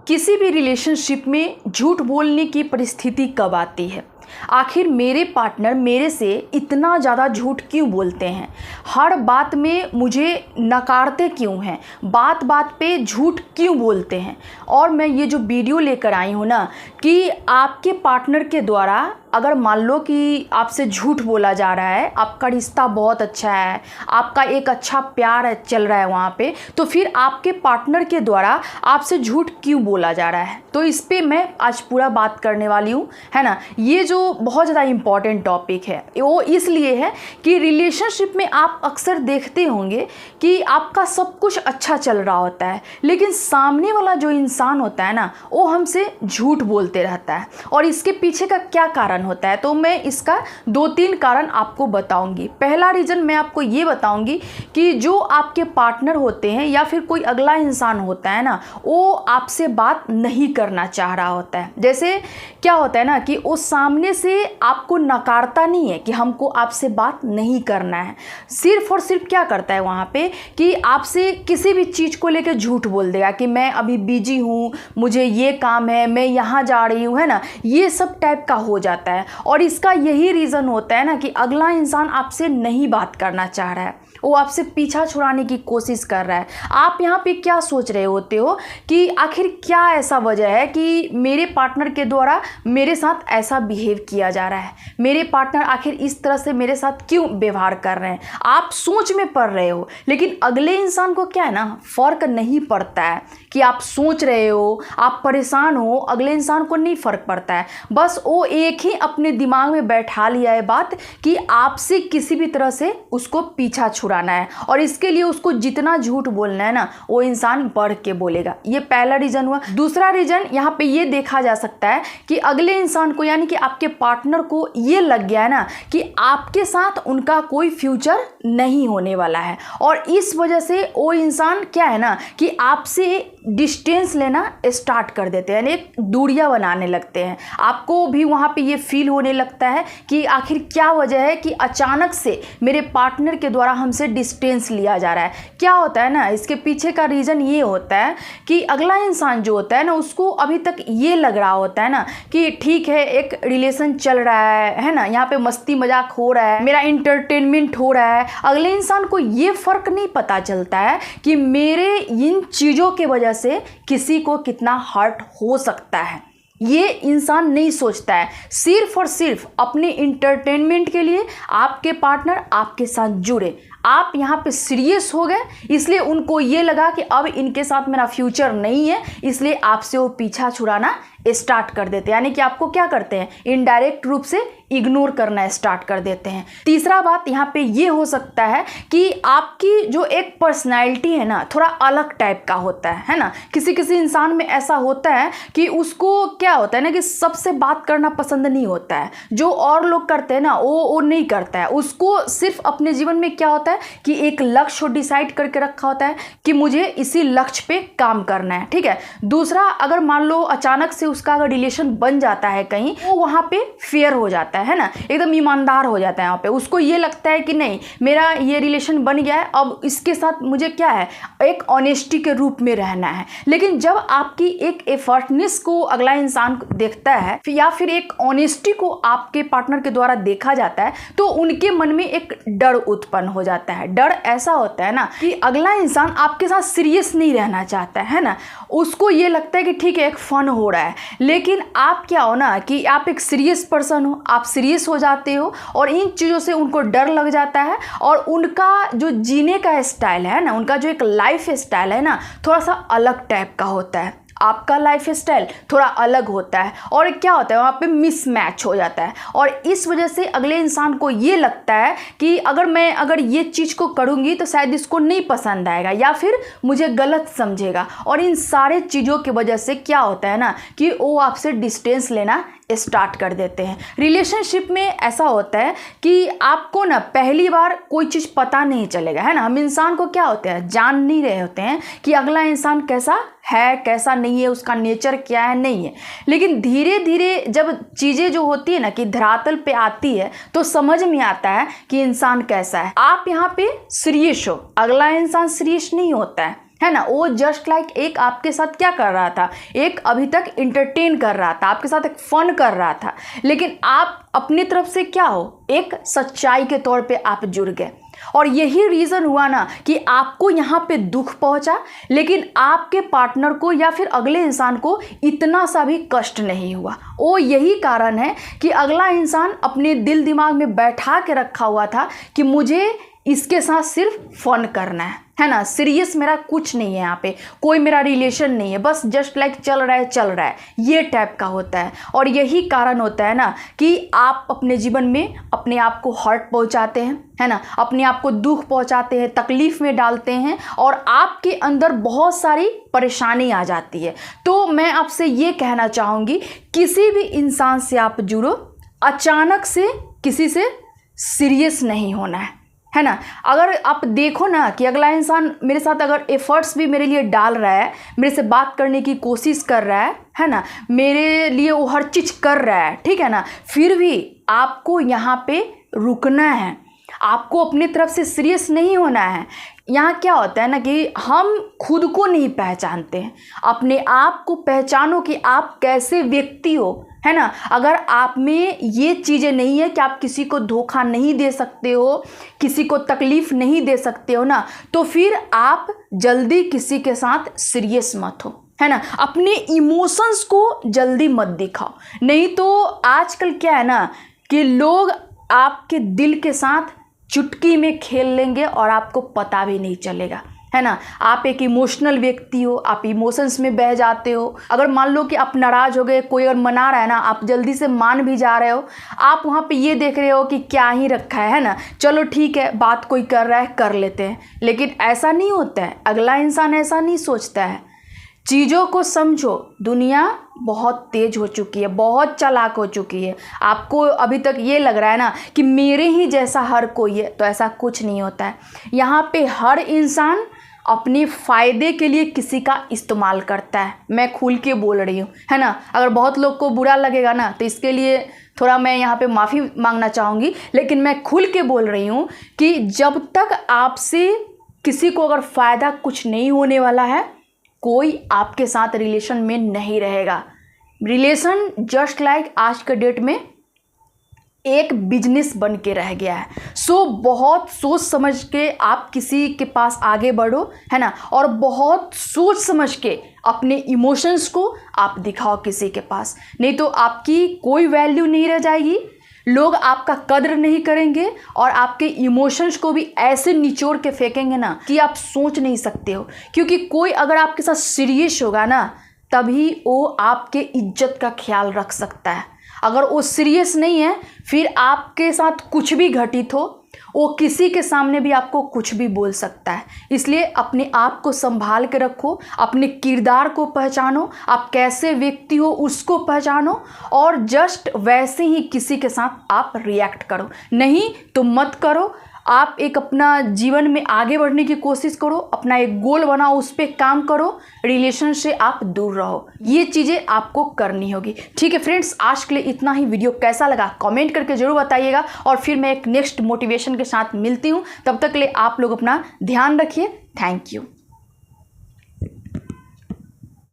किसी भी रिलेशनशिप में झूठ बोलने की परिस्थिति कब आती है? आखिर मेरे पार्टनर मेरे से इतना ज़्यादा झूठ क्यों बोलते हैं? हर बात में मुझे नकारते क्यों हैं? बात बात पे झूठ क्यों बोलते हैं? और मैं ये जो वीडियो लेकर आई हूँ ना, कि आपके पार्टनर के द्वारा अगर मान लो कि आपसे झूठ बोला जा रहा है, आपका रिश्ता बहुत अच्छा है, आपका एक अच्छा प्यार चल रहा है वहाँ पे, तो फिर आपके पार्टनर के द्वारा आपसे झूठ क्यों बोला जा रहा है? तो इस पे मैं आज पूरा बात करने वाली हूँ, है ना। ये जो बहुत ज़्यादा इम्पॉर्टेंट टॉपिक है वो इसलिए है कि रिलेशनशिप में आप अक्सर देखते होंगे कि आपका सब कुछ अच्छा चल रहा होता है, लेकिन सामने वाला जो इंसान होता है ना, वो हमसे झूठ बोलते रहता है। और इसके पीछे का क्या कारण होता है, तो मैं इसका 2-3 कारण आपको बताऊंगी। पहला रीज़न मैं आपको ये बताऊंगी कि जो आपके पार्टनर होते हैं या फिर कोई अगला इंसान होता है ना, वो आपसे बात नहीं करना चाह रहा होता है। जैसे क्या होता है ना कि वो सामने से आपको नकारता नहीं है कि हमको आपसे बात नहीं करना है, सिर्फ और सिर्फ क्या करता है वहाँ पे कि आपसे किसी भी चीज़ को लेकर झूठ बोल देगा कि मैं अभी बिजी हूँ, मुझे ये काम है, मैं यहाँ जा रही हूँ, है ना। ये सब टाइप का हो जाता है। और इसका यही रीज़न होता है ना कि अगला इंसान आपसे नहीं बात करना चाह रहा है, वो आपसे पीछा छुड़ाने की कोशिश कर रहा है। आप यहाँ पे क्या सोच रहे होते हो कि आखिर क्या ऐसा वजह है कि मेरे पार्टनर के द्वारा मेरे साथ ऐसा बिहेव किया जा रहा है, मेरे पार्टनर आखिर इस तरह से मेरे साथ क्यों व्यवहार कर रहे हैं? आप सोच में पड़ रहे हो, लेकिन अगले इंसान को क्या है ना, फ़र्क नहीं पड़ता है कि आप सोच रहे हो, आप परेशान हो। अगले इंसान को नहीं फ़र्क पड़ता है, बस वो एक ही अपने दिमाग में बैठा लिया है बात कि आपसे किसी भी तरह से उसको पीछा छुड़ाना है, और इसके लिए उसको जितना झूठ बोलना है ना, वो इंसान बढ़ के बोलेगा। ये पहला रीज़न हुआ। दूसरा रीज़न यहाँ पे ये देखा जा सकता है कि अगले इंसान को यानी कि आपके पार्टनर को ये लग गया है ना कि आपके साथ उनका कोई फ्यूचर नहीं होने वाला है, और इस वजह से वो इंसान क्या है ना कि आपसे डिस्टेंस लेना स्टार्ट कर देते हैं, यानी दूरियां बनाने लगते हैं। आपको भी वहाँ पे ये फील होने लगता है कि आखिर क्या वजह है कि अचानक से मेरे पार्टनर के द्वारा हमसे डिस्टेंस लिया जा रहा है। क्या होता है ना, इसके पीछे का रीज़न ये होता है कि अगला इंसान जो होता है ना, उसको अभी तक ये लग रहा होता है ना कि ठीक है, एक रिलेशन चल रहा है ना, यहाँ पे मस्ती मजाक हो रहा है, मेरा इंटरटेनमेंट हो रहा है। अगले इंसान को ये फ़र्क नहीं पता चलता है कि मेरे इन चीज़ों के वजह से किसी को कितना हर्ट हो सकता है। ये इंसान नहीं सोचता है। सिर्फ और सिर्फ अपने इंटरटेनमेंट के लिए आपके पार्टनर आपके साथ जुड़े, आप यहाँ पे सीरियस हो गए, इसलिए उनको ये लगा कि अब इनके साथ मेरा फ्यूचर नहीं है, इसलिए आपसे वो पीछा छुड़ाना स्टार्ट कर देते हैं। यानी कि आपको क्या करते हैं, इनडायरेक्ट रूप से इग्नोर करना स्टार्ट कर देते हैं। तीसरा बात यहाँ पे ये हो सकता है कि आपकी जो एक पर्सनैलिटी है ना, थोड़ा अलग टाइप का होता है ना। किसी किसी इंसान में ऐसा होता है कि उसको क्या होता है ना कि सबसे बात करना पसंद नहीं होता है, जो और लोग करते हैं ना वो नहीं करता है। उसको सिर्फ अपने जीवन में क्या होता है कि एक लक्ष्य डिसाइड करके रखा होता है कि मुझे इसी लक्ष्य पे काम करना है, ठीक है। दूसरा, अगर मान लो अचानक से उसका अगर रिलेशन बन जाता है कहीं, वो वहाँ पे फेयर हो जाता है ना, एकदम ईमानदार हो जाता है। यहाँ पे उसको ये लगता है कि नहीं, मेरा ये रिलेशन बन गया है, अब इसके साथ मुझे क्या है, एक ऑनेस्टी के रूप में रहना है। लेकिन जब आपकी एक एफर्टनेस को अगला इंसान देखता है या फिर एक ऑनेस्टी को आपके पार्टनर के द्वारा देखा जाता है, तो उनके मन में एक डर उत्पन्न हो जाता है। डर ऐसा होता है ना कि अगला इंसान आपके साथ सीरियस नहीं रहना चाहता है ना, उसको ये लगता है कि ठीक है, एक फन हो रहा है। लेकिन आप क्या हो ना कि आप एक सीरियस पर्सन हो, आप सीरियस हो जाते हो, और इन चीज़ों से उनको डर लग जाता है, और उनका जो जीने का स्टाइल है ना, उनका जो एक लाइफ स्टाइल है ना, थोड़ा सा अलग टाइप का होता है। आपका लाइफ स्टाइल थोड़ा अलग होता है, और क्या होता है वहाँ पे मिसमैच हो जाता है। और इस वजह से अगले इंसान को ये लगता है कि अगर ये चीज़ को करूँगी तो शायद इसको नहीं पसंद आएगा, या फिर मुझे गलत समझेगा। और इन सारे चीज़ों की वजह से क्या होता है ना कि वो आपसे डिस्टेंस लेना स्टार्ट कर देते हैं। रिलेशनशिप में ऐसा होता है कि आपको ना पहली बार कोई चीज़ पता नहीं चलेगा, है ना। हम इंसान को क्या होते हैं, जान नहीं रहे होते हैं कि अगला इंसान कैसा है कैसा नहीं है, उसका नेचर क्या है नहीं है। लेकिन धीरे धीरे जब चीज़ें जो होती है ना कि धरातल पे आती है, तो समझ में आता है कि इंसान कैसा है। आप यहाँ पे सीरियस हो, अगला इंसान सीरियस नहीं होता है, है ना। वो जस्ट लाइक एक आपके साथ क्या कर रहा था, एक अभी तक इंटरटेन कर रहा था, आपके साथ एक फन कर रहा था, लेकिन आप अपनी तरफ से क्या हो, एक सच्चाई के तौर पे आप जुड़ गए। और यही रीज़न हुआ ना कि आपको यहाँ पे दुख पहुँचा, लेकिन आपके पार्टनर को या फिर अगले इंसान को इतना सा भी कष्ट नहीं हुआ। वो यही कारण है कि अगला इंसान अपने दिल दिमाग में बैठा के रखा हुआ था कि मुझे इसके साथ सिर्फ फन करना है ना, सीरियस मेरा कुछ नहीं है, यहाँ पे कोई मेरा रिलेशन नहीं है, बस जस्ट लाइक चल रहा है, ये टाइप का होता है। और यही कारण होता है ना कि आप अपने जीवन में अपने आप को हर्ट पहुँचाते हैं, है ना, अपने आप को दुख पहुँचाते हैं, तकलीफ़ में डालते हैं और आपके अंदर बहुत सारी परेशानी आ जाती है। तो मैं आपसे ये कहना चाहूँगी, किसी भी इंसान से आप जुड़ो, अचानक से किसी से सीरियस नहीं होना है ना। अगर आप देखो ना कि अगला इंसान मेरे साथ अगर एफर्ट्स भी मेरे लिए डाल रहा है, मेरे से बात करने की कोशिश कर रहा है ना, मेरे लिए वो हर चीज़ कर रहा है, ठीक है ना, फिर भी आपको यहाँ पे रुकना है, आपको अपनी तरफ से सीरियस नहीं होना है। यहाँ क्या होता है ना कि हम खुद को नहीं पहचानते हैं, अपने आप को पहचानो कि आप कैसे व्यक्ति हो, है ना। अगर आप में ये चीज़ें नहीं है कि आप किसी को धोखा नहीं दे सकते हो, किसी को तकलीफ़ नहीं दे सकते हो ना, तो फिर आप जल्दी किसी के साथ सीरियस मत हो, है ना। अपने इमोशंस को जल्दी मत दिखाओ, नहीं तो आजकल क्या है ना कि लोग आपके दिल के साथ चुटकी में खेल लेंगे और आपको पता भी नहीं चलेगा, है ना। आप एक इमोशनल व्यक्ति हो, आप इमोशंस में बह जाते हो। अगर मान लो कि आप नाराज़ हो गए, कोई अगर मना रहा है ना, आप जल्दी से मान भी जा रहे हो, आप वहाँ पे ये देख रहे हो कि क्या ही रखा है ना, चलो ठीक है, बात कोई कर रहा है कर लेते हैं। लेकिन ऐसा नहीं होता है, अगला इंसान ऐसा नहीं सोचता है। चीज़ों को समझो, दुनिया बहुत तेज हो चुकी है, बहुत चालाक हो चुकी है। आपको अभी तक ये लग रहा है ना कि मेरे ही जैसा हर कोई है, तो ऐसा कुछ नहीं होता है। यहाँ पे हर इंसान अपने फ़ायदे के लिए किसी का इस्तेमाल करता है। मैं खुल के बोल रही हूँ, है ना। अगर बहुत लोग को बुरा लगेगा ना तो इसके लिए थोड़ा मैं यहाँ पे माफ़ी मांगना चाहूँगी, लेकिन मैं खुल के बोल रही हूँ कि जब तक आपसे किसी को अगर फ़ायदा कुछ नहीं होने वाला है, कोई आपके साथ रिलेशन में नहीं रहेगा। रिलेशन जस्ट लाइक आज के डेट में एक बिजनेस बन के रह गया है। सो बहुत सोच समझ के आप किसी के पास आगे बढ़ो, है ना, और बहुत सोच समझ के अपने इमोशंस को आप दिखाओ किसी के पास, नहीं तो आपकी कोई वैल्यू नहीं रह जाएगी, लोग आपका कद्र नहीं करेंगे और आपके इमोशंस को भी ऐसे निचोड़ के फेंकेंगे ना कि आप सोच नहीं सकते हो। क्योंकि कोई अगर आपके साथ सीरियस होगा ना, तभी वो आपके इज्जत का ख्याल रख सकता है। अगर वो सीरियस नहीं है, फिर आपके साथ कुछ भी घटित हो, वो किसी के सामने भी आपको कुछ भी बोल सकता है। इसलिए अपने आप को संभाल के रखो, अपने किरदार को पहचानो, आप कैसे व्यक्ति हो उसको पहचानो, और जस्ट वैसे ही किसी के साथ आप रिएक्ट करो, नहीं तो मत करो। आप एक अपना जीवन में आगे बढ़ने की कोशिश करो, अपना एक गोल बनाओ, उस पर काम करो, रिलेशन से आप दूर रहो। ये चीज़ें आपको करनी होगी। ठीक है फ्रेंड्स, आज के लिए इतना ही। वीडियो कैसा लगा कमेंट करके ज़रूर बताइएगा, और फिर मैं एक नेक्स्ट मोटिवेशन के साथ मिलती हूँ। तब तक के लिए आप लोग अपना ध्यान रखिए। Thank you.